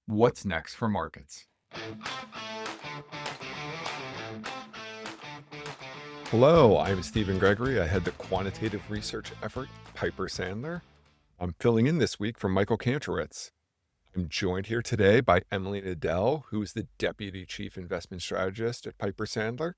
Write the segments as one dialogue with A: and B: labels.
A: What's next for markets? Hello, I'm Stephen Gregory. I head the quantitative research effort at Piper Sandler. I'm filling in this week for Michael Kantorowicz. I'm joined here today by Emily Nadell, who is the Deputy Chief Investment Strategist at Piper Sandler.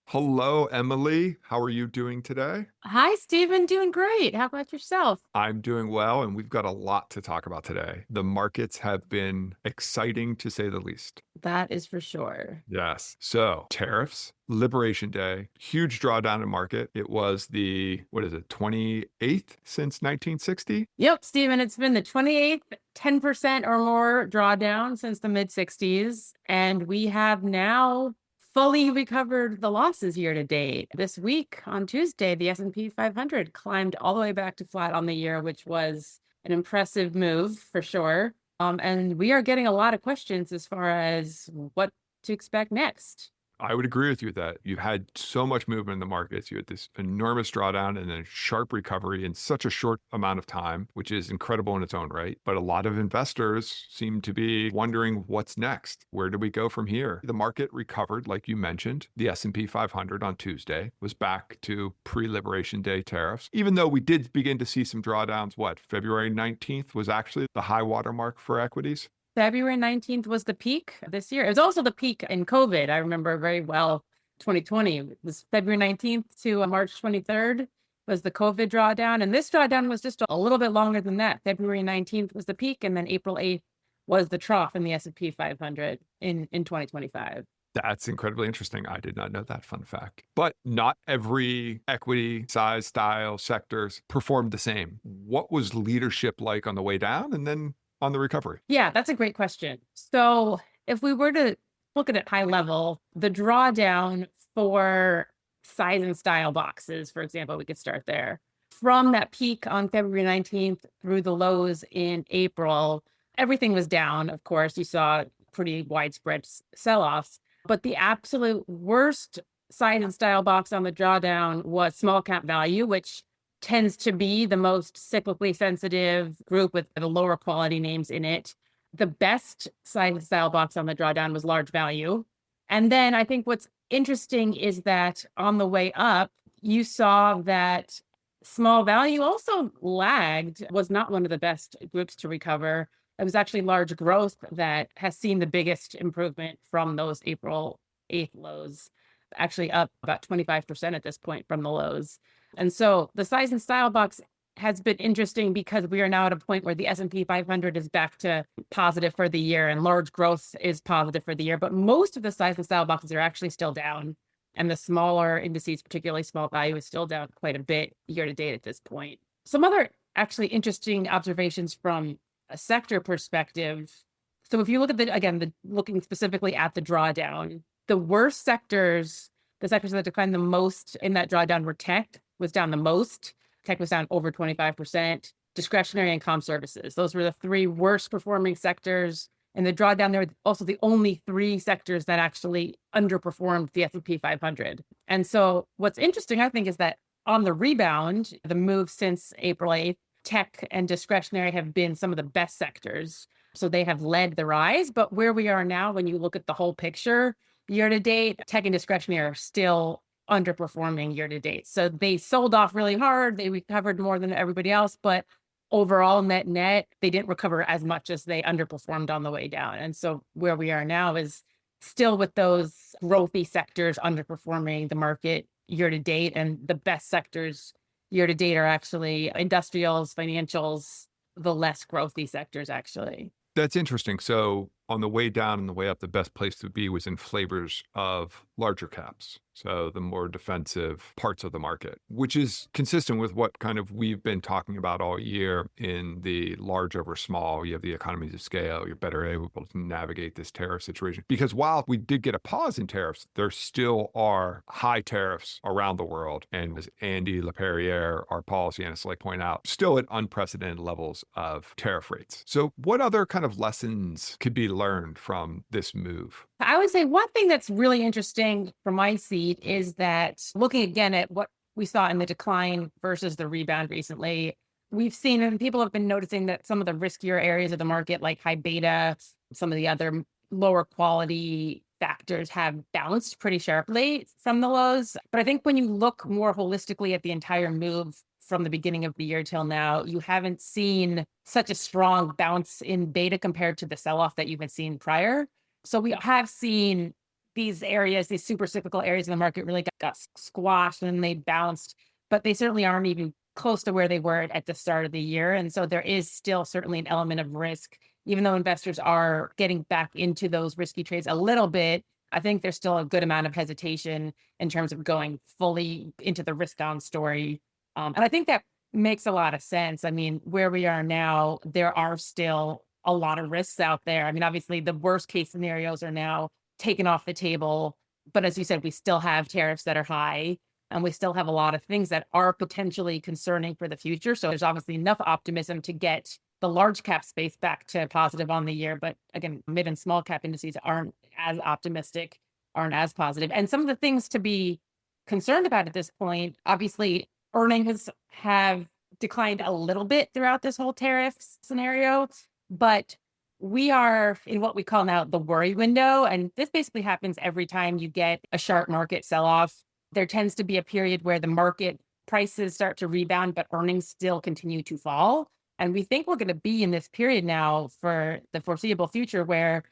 A: Hello, Emily. How are you doing today?
B: Hi, Stephen. Doing great. How about yourself?
A: I'm doing well, and we've got a lot to talk about today. The markets have been exciting to say the least.
B: That is for sure.
A: Yes. So tariffs, Liberation Day, huge drawdown in market. It was the, 28th since 1960?
B: Yep, Stephen, it's been the 28th, 10% or more drawdown since the mid 60s. And we have now fully recovered the losses year to date. This week on Tuesday, the S&P 500 climbed all the way back to flat on the year, which was an impressive move for sure. And we are getting a lot of questions as far as what to expect next.
A: I would agree with you that you've had so much movement in the markets. You had this enormous drawdown and then a sharp recovery in such a short amount of time, which is incredible in its own right. But a lot of investors seem to be wondering what's next. Where do we go from here? The market recovered, like you mentioned. The S&P 500 on Tuesday was back to pre-Liberation Day tariffs, even though we did begin to see some drawdowns. February 19th was actually the high water mark for equities.
B: February 19th was the peak this year. It was also the peak in COVID. I remember very well 2020. It was February 19th to March 23rd was the COVID drawdown. And this drawdown was just a little bit longer than that. February 19th was the peak, and then April 8th was the trough in the S&P 500 in 2025.
A: That's incredibly interesting. I did not know that fun fact. But not every equity, size, style, sectors performed the same. What was leadership like on the way down and then on the recovery?
B: Yeah, that's a great question. So if we were to look at it high level, the drawdown for size and style boxes, for example, we could start there. From that peak on February 19th through the lows in April, everything was down. Of course, you saw pretty widespread sell-offs, but the absolute worst size and style box on the drawdown was small cap value, which tends to be the most cyclically sensitive group with the lower quality names in it. The best size and style box on the drawdown was large value. And then I think what's interesting is that on the way up, you saw that small value also lagged, was not one of the best groups to recover. It was actually large growth that has seen the biggest improvement from those April 8th lows, actually up about 25% at this point from the lows. And so the size and style box has been interesting because we are now at a point where the S&P 500 is back to positive for the year and large growth is positive for the year. But most of the size and style boxes are actually still down. And the smaller indices, particularly small value, is still down quite a bit year to date at this point. Some other actually interesting observations from a sector perspective. So if you look at looking specifically at the drawdown, the worst sectors, the sectors that declined the most in that drawdown were tech, was down the most. Tech was down over 25%. Discretionary and comm services. Those were the three worst performing sectors. And the drawdown, there were also the only three sectors that actually underperformed the S&P 500. And so what's interesting, I think, is that on the rebound, the move since April 8th, tech and discretionary have been some of the best sectors. So they have led the rise. But where we are now, when you look at the whole picture, year to date, tech and discretionary are still underperforming year to date. So they sold off really hard. They recovered more than everybody else, but overall net, they didn't recover as much as they underperformed on the way down. And so where we are now is still with those growthy sectors underperforming the market year to date. And the best sectors year to date are actually industrials, financials, the less growthy sectors actually.
A: That's interesting. So on the way down and the way up, the best place to be was in flavors of larger caps. So the more defensive parts of the market, which is consistent with what kind of we've been talking about all year in the large over small. You have the economies of scale. You're better able to navigate this tariff situation. Because while we did get a pause in tariffs, there still are high tariffs around the world. And as Andy LaPerriere, our policy analyst, like point out, still at unprecedented levels of tariff rates. So what other kind of lessons could be learned from this move?
B: I would say one thing that's really interesting from my seat is that looking again at what we saw in the decline versus the rebound recently, we've seen, and people have been noticing that some of the riskier areas of the market, like high beta Some of the other lower quality factors have bounced pretty sharply from the lows. But I think when you look more holistically at the entire move from the beginning of the year till now, you haven't seen such a strong bounce in beta compared to the sell off that you've been seeing prior. So we have seen these areas, these super cyclical areas in the market really got squashed and they bounced, but they certainly aren't even close to where they were at the start of the year. And so there is still certainly an element of risk, even though investors are getting back into those risky trades a little bit. I think there's still a good amount of hesitation in terms of going fully into the risk on story. And I think that makes a lot of sense. I mean, where we are now, there are still a lot of risks out there. I mean, obviously, the worst case scenarios are now taken off the table. But as you said, we still have tariffs that are high, and we still have a lot of things that are potentially concerning for the future. So there's obviously enough optimism to get the large cap space back to positive on the year. But again, mid and small cap indices aren't as optimistic, aren't as positive. And some of the things to be concerned about at this point, obviously, earnings have declined a little bit throughout this whole tariff scenario, but we are in what we call now the worry window. And this basically happens every time you get a sharp market sell off. There tends to be a period where the market prices start to rebound, but earnings still continue to fall. And we think we're going to be in this period now for the foreseeable future where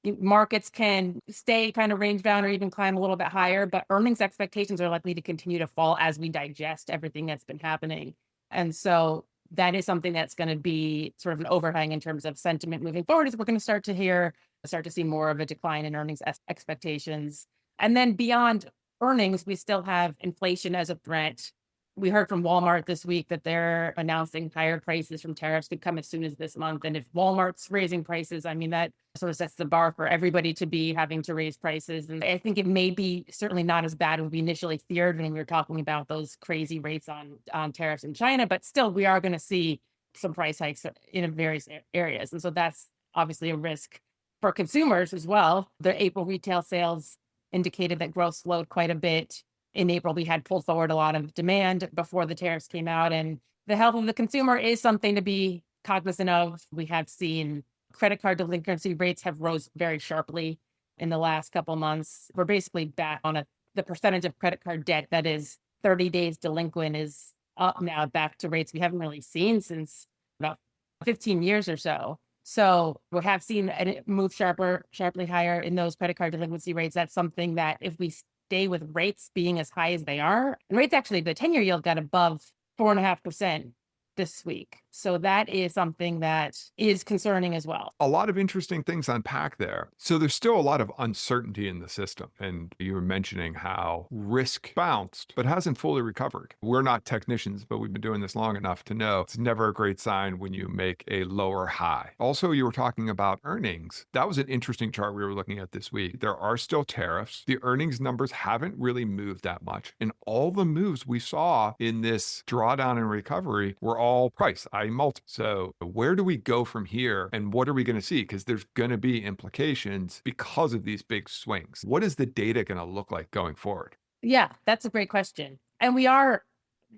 B: markets can stay kind of range bound or even climb a little bit higher, but earnings expectations are likely to continue to fall as we digest everything that's been happening. And so that is something that's going to be sort of an overhang in terms of sentiment moving forward, as we're going to start to see more of a decline in earnings expectations. And then beyond earnings, we still have inflation as a threat. We heard from Walmart this week that they're announcing higher prices from tariffs to come as soon as this month. And if Walmart's raising prices, I mean, that sort of sets the bar for everybody to be having to raise prices. And I think it may be certainly not as bad as we initially feared when we were talking about those crazy rates on tariffs in China, but still we are going to see some price hikes in various areas. And so that's obviously a risk for consumers as well. The April retail sales indicated that growth slowed quite a bit. In April, we had pulled forward a lot of demand before the tariffs came out, and the health of the consumer is something to be cognizant of. We have seen credit card delinquency rates have rose very sharply in the last couple months. We're basically back on the percentage of credit card debt that is 30 days delinquent is up now back to rates we haven't really seen since about 15 years or so. So we have seen it move sharply higher in those credit card delinquency rates. That's something that if we stay with rates being as high as they are, and rates actually, the 10-year yield got above 4.5% this week. So that is something that is concerning as well.
A: A lot of interesting things unpack there. So there's still a lot of uncertainty in the system. And you were mentioning how risk bounced, but hasn't fully recovered. We're not technicians, but we've been doing this long enough to know it's never a great sign when you make a lower high. Also, you were talking about earnings. That was an interesting chart we were looking at this week. There are still tariffs. The earnings numbers haven't really moved that much. And all the moves we saw in this drawdown and recovery were all price, i.e. multiple. So where do we go from here and what are we going to see? Because there's going to be implications because of these big swings. What is the data going to look like going forward?
B: Yeah, that's a great question. And we are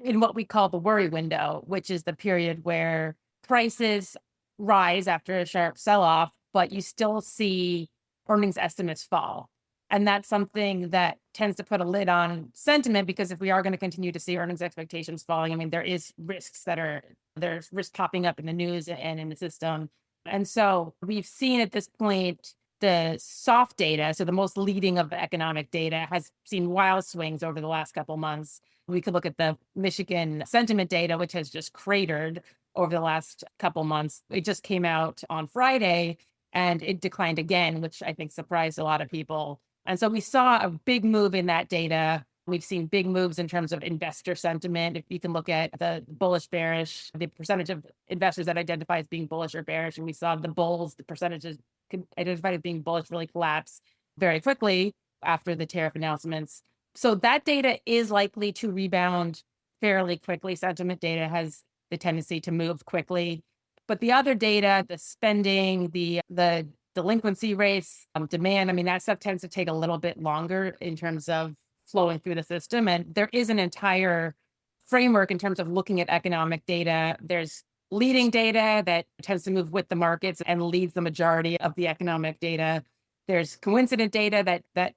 B: in what we call the worry window, which is the period where prices rise after a sharp sell-off, but you still see earnings estimates fall. And that's something that tends to put a lid on sentiment, because if we are going to continue to see earnings expectations falling, I mean, there's risk popping up in the news and in the system. And so we've seen at this point, the soft data, so the most leading of the economic data, has seen wild swings over the last couple months. We could look at the Michigan sentiment data, which has just cratered over the last couple months. It just came out on Friday and it declined again, which I think surprised a lot of people. And so we saw a big move in that data. We've seen big moves in terms of investor sentiment. If you can look at the bullish, bearish, the percentage of investors that identify as being bullish or bearish, and we saw the bulls, the percentages identified as being bullish really collapse very quickly after the tariff announcements. So that data is likely to rebound fairly quickly. Sentiment data has the tendency to move quickly. But the other data, the spending, the delinquency rates, demand, I mean, that stuff tends to take a little bit longer in terms of flowing through the system. And there is an entire framework in terms of looking at economic data. There's leading data that tends to move with the markets and leads the majority of the economic data. There's coincident data that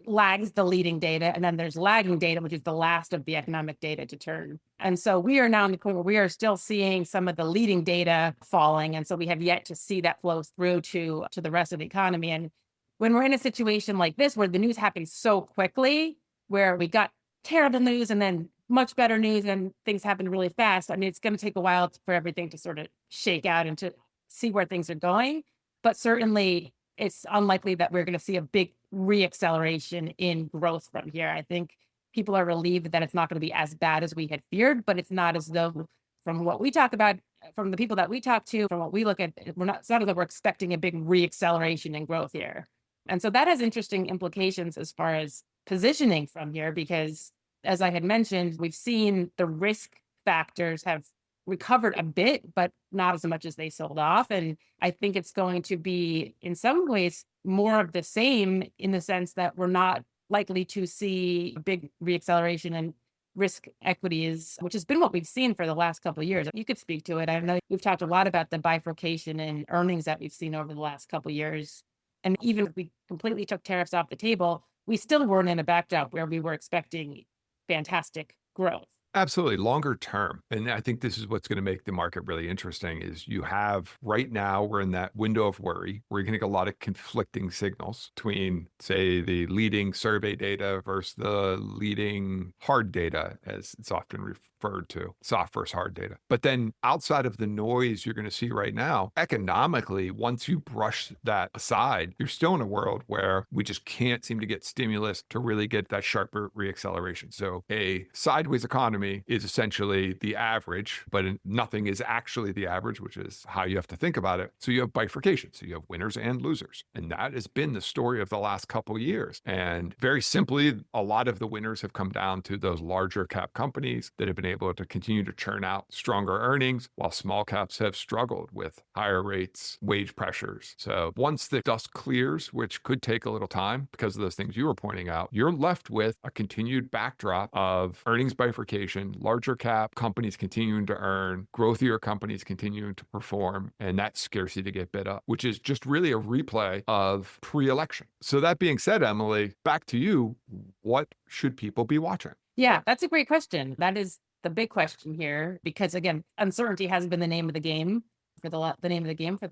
B: lags the leading data. And then there's lagging data, which is the last of the economic data to turn. And so we are now in the point where we are still seeing some of the leading data falling. And so we have yet to see that flow through to the rest of the economy. And when we're in a situation like this, where the news happens so quickly, where we got terrible news and then much better news and things happen really fast, I mean, it's going to take a while for everything to sort of shake out and to see where things are going. But certainly it's unlikely that we're going to see a big reacceleration in growth from here. I think people are relieved that it's not going to be as bad as we had feared, but it's not as though, from what we talk about, from the people that we talk to, from what we look at, it's not as though we're expecting a big reacceleration in growth here. And so that has interesting implications as far as positioning from here, because as I had mentioned, we've seen the risk factors have recovered a bit, but not as much as they sold off. And I think it's going to be, in some ways, more of the same, in the sense that we're not likely to see a big reacceleration in risk equities, which has been what we've seen for the last couple of years. You could speak to it. I know we've talked a lot about the bifurcation in earnings that we've seen over the last couple of years. And even if we completely took tariffs off the table, we still weren't in a backdrop where we were expecting fantastic growth.
A: Absolutely. Longer term. And I think this is what's going to make the market really interesting is you have right now, we're in that window of worry where you're going to get a lot of conflicting signals between, say, the leading survey data versus the leading hard data, as it's often referred to, soft versus hard data. But then outside of the noise you're going to see right now, economically, once you brush that aside, you're still in a world where we just can't seem to get stimulus to really get that sharper reacceleration. So a sideways economy is essentially the average, but nothing is actually the average, which is how you have to think about it. So you have bifurcation. So you have winners and losers. And that has been the story of the last couple of years. And very simply, a lot of the winners have come down to those larger cap companies that have been able to continue to churn out stronger earnings, while small caps have struggled with higher rates, wage pressures. So once the dust clears, which could take a little time because of those things you were pointing out, you're left with a continued backdrop of earnings bifurcation, larger cap companies continuing to earn, growthier companies continuing to perform, and that scarcity to get bid up, which is just really a replay of pre-election. So that being said, Emily, back to you. What should people be watching?
B: Yeah, that's a great question. That is the big question here, because again, uncertainty has been the name of the game for the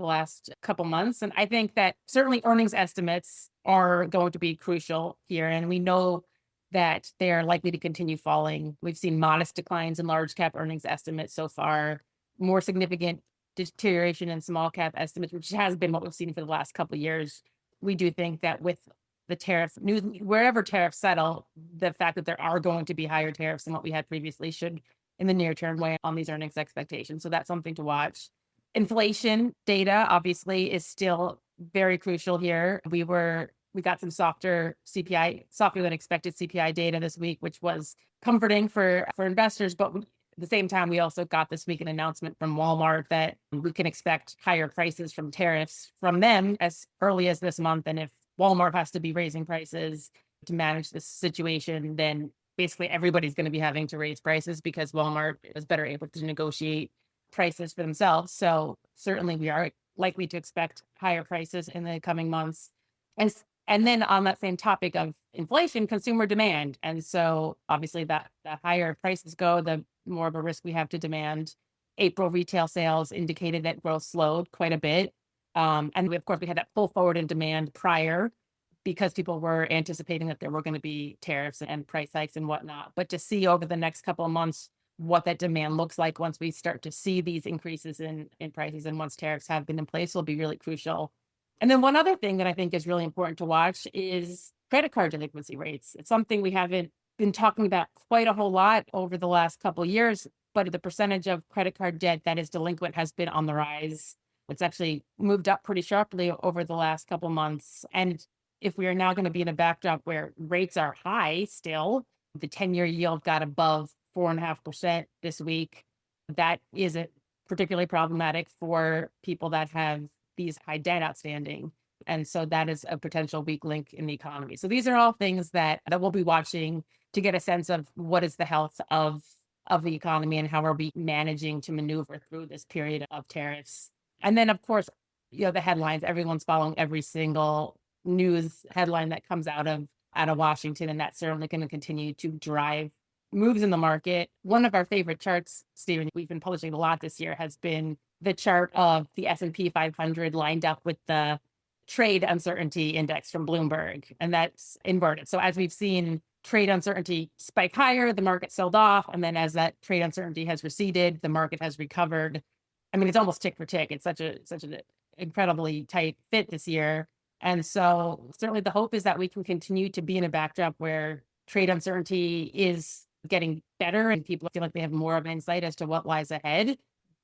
B: last couple months. And I think that certainly earnings estimates are going to be crucial here. And we know that they are likely to continue falling. We've seen modest declines in large cap earnings estimates so far, more significant deterioration in small cap estimates, which has been what we've seen for the last couple of years. We do think that with the tariff news, wherever tariffs settle, the fact that there are going to be higher tariffs than what we had previously should, in the near term, weigh on these earnings expectations. So that's something to watch. Inflation data, obviously, is still very crucial here. We got some softer than expected CPI data this week, which was comforting for investors. But at the same time, we also got this week an announcement from Walmart that we can expect higher prices from tariffs from them as early as this month. And if Walmart has to be raising prices to manage this situation, then basically everybody's going to be having to raise prices because Walmart is better able to negotiate prices for themselves. So certainly we are likely to expect higher prices in the coming months. And then on that same topic of inflation, consumer demand. And so obviously the higher prices go, the more of a risk we have to demand. April retail sales indicated that growth slowed quite a bit. And we had that pull forward in demand prior because people were anticipating that there were going to be tariffs and price hikes and whatnot. But to see over the next couple of months what that demand looks like once we start to see these increases in prices and once tariffs have been in place will be really crucial. And then one other thing that I think is really important to watch is credit card delinquency rates. It's something we haven't been talking about quite a whole lot over the last couple of years, but the percentage of credit card debt that is delinquent has been on the rise. It's actually moved up pretty sharply over the last couple of months. And if we are now going to be in a backdrop where rates are high still, the 10-year yield got above 4.5% this week. That is particularly problematic for people that have these high debt outstanding. And so that is a potential weak link in the economy. So these are all things that we'll be watching to get a sense of what is the health of of the economy and how are we managing to maneuver through this period of tariffs. And then, of course, the headlines, everyone's following every single news headline that comes out of Washington, and that's certainly going to continue to drive moves in the market. One of our favorite charts, Stephen, we've been publishing a lot this year, has been the chart of the S&P 500 lined up with the trade uncertainty index from Bloomberg, and that's inverted. So as we've seen trade uncertainty spike higher, the market sold off, and then as that trade uncertainty has receded, the market has recovered. I mean, it's almost tick for tick. It's such an incredibly tight fit this year. And so certainly the hope is that we can continue to be in a backdrop where trade uncertainty is getting better and people feel like they have more of an insight as to what lies ahead,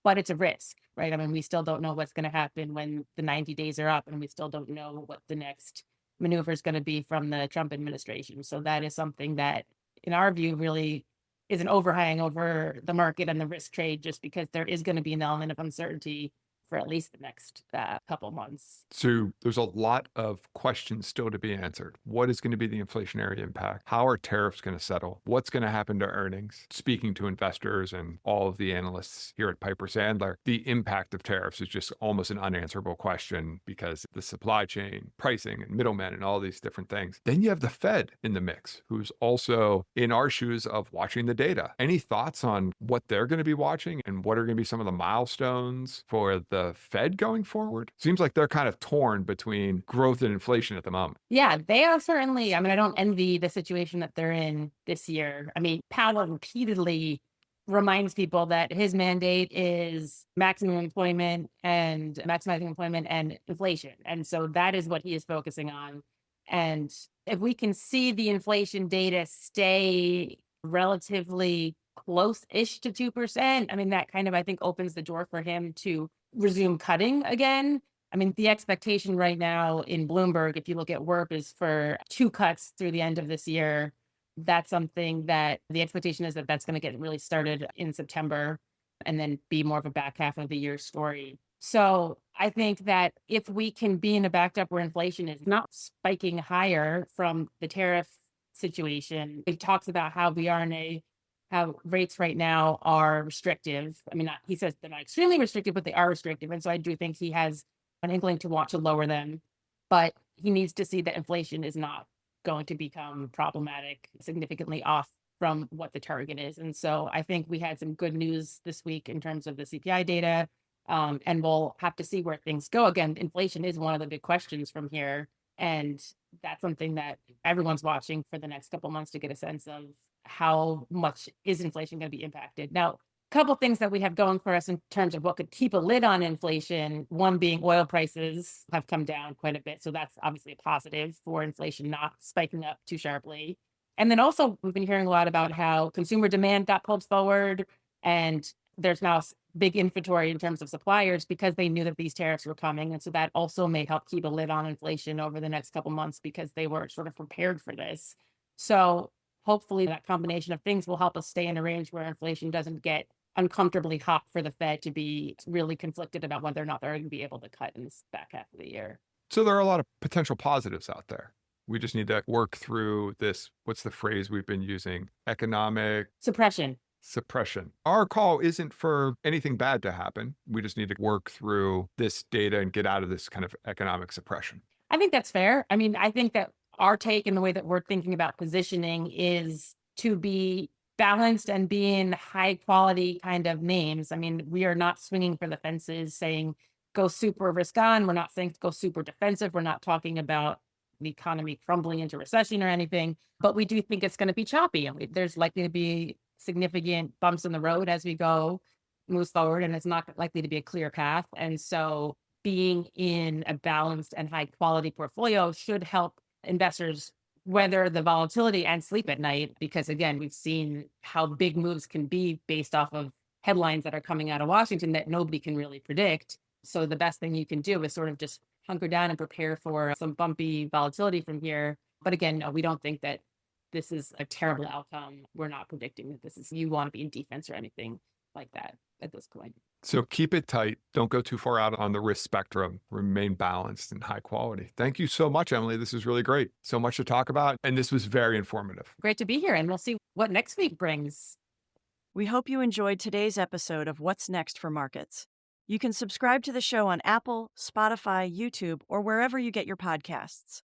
B: but it's a risk, right? I mean, we still don't know what's going to happen when the 90 days are up, and we still don't know what the next maneuver is going to be from the Trump administration. So that is something that, in our view, really is an overhang over the market and the risk trade, just because there is going to be an element of uncertainty for at least the next couple months.
A: So there's a lot of questions still to be answered. What is going to be the inflationary impact? How are tariffs going to settle? What's going to happen to earnings? Speaking to investors and all of the analysts here at Piper Sandler, the impact of tariffs is just almost an unanswerable question because the supply chain, pricing, and middlemen, and all these different things. Then you have the Fed in the mix, who's also in our shoes of watching the data. Any thoughts on what they're going to be watching and what are going to be some of the milestones for the Fed going forward? Seems like they're kind of torn between growth and inflation at the moment.
B: Yeah, they are certainly. I mean, I don't envy the situation that they're in this year. I mean, Powell repeatedly reminds people that his mandate is maximizing employment and inflation. And so that is what he is focusing on. And if we can see the inflation data stay relatively close-ish to 2%, I mean, that kind of, I think, opens the door for him to resume cutting again. I mean, the expectation right now in Bloomberg, if you look at WIRP, is for 2 cuts through the end of this year. That's something that the expectation is that that's going to get really started in September and then be more of a back half of the year story. So I think that if we can be in a backdrop where inflation is not spiking higher from the tariff situation, it talks about how how rates right now are restrictive. I mean, he says they're not extremely restrictive, but they are restrictive. And so I do think he has an inkling to want to lower them, but he needs to see that inflation is not going to become problematic, significantly off from what the target is. And so I think we had some good news this week in terms of the CPI data, and we'll have to see where things go. Again, inflation is one of the big questions from here. And that's something that everyone's watching for the next couple months to get a sense of how much is inflation going to be impacted. Now, a couple things that we have going for us in terms of what could keep a lid on inflation, one being oil prices have come down quite a bit. So that's obviously a positive for inflation not spiking up too sharply. And then also, we've been hearing a lot about how consumer demand got pulled forward, and there's now big inventory in terms of suppliers because they knew that these tariffs were coming. And so that also may help keep a lid on inflation over the next couple months because they were sort of prepared for this. So hopefully that combination of things will help us stay in a range where inflation doesn't get uncomfortably hot for the Fed to be really conflicted about whether or not they're going to be able to cut in this back half of the year.
A: So there are a lot of potential positives out there. We just need to work through this. What's the phrase we've been using? Economic
B: suppression.
A: Our call isn't for anything bad to happen. We just need to work through this data and get out of this kind of economic suppression.
B: I think that's fair. I mean, I think that our take and the way that we're thinking about positioning is to be balanced and be in high quality kind of names. I mean, we are not swinging for the fences saying go super risk on. We're not saying go super defensive. We're not talking about the economy crumbling into recession or anything, but we do think it's going to be choppy. I mean, there's likely to be significant bumps in the road as we move forward, and it's not likely to be a clear path. And so being in a balanced and high quality portfolio should help investors weather the volatility and sleep at night, because again, we've seen how big moves can be based off of headlines that are coming out of Washington that nobody can really predict. So the best thing you can do is sort of just hunker down and prepare for some bumpy volatility from here. But again, no, we don't think that this is a terrible outcome. We're not predicting that you want to be in defense or anything like that at this point.
A: So keep it tight. Don't go too far out on the risk spectrum. Remain balanced and high quality. Thank you so much, Emily. This is really great. So much to talk about. And this was very informative.
B: Great to be here. And we'll see what next week brings.
C: We hope you enjoyed today's episode of What's Next for Markets. You can subscribe to the show on Apple, Spotify, YouTube, or wherever you get your podcasts.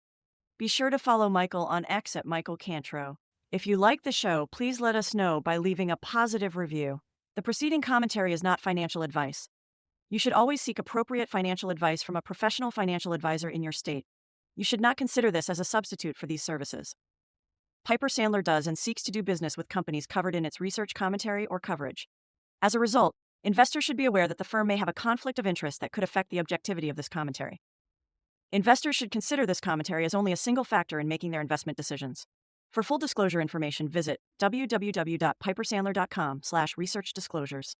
C: Be sure to follow Michael on X at Michael Cantro. If you like the show, please let us know by leaving a positive review. The preceding commentary is not financial advice. You should always seek appropriate financial advice from a professional financial advisor in your state. You should not consider this as a substitute for these services. Piper Sandler does and seeks to do business with companies covered in its research commentary or coverage. As a result, investors should be aware that the firm may have a conflict of interest that could affect the objectivity of this commentary. Investors should consider this commentary as only a single factor in making their investment decisions. For full disclosure information, visit www.pipersandler.com/researchdisclosures.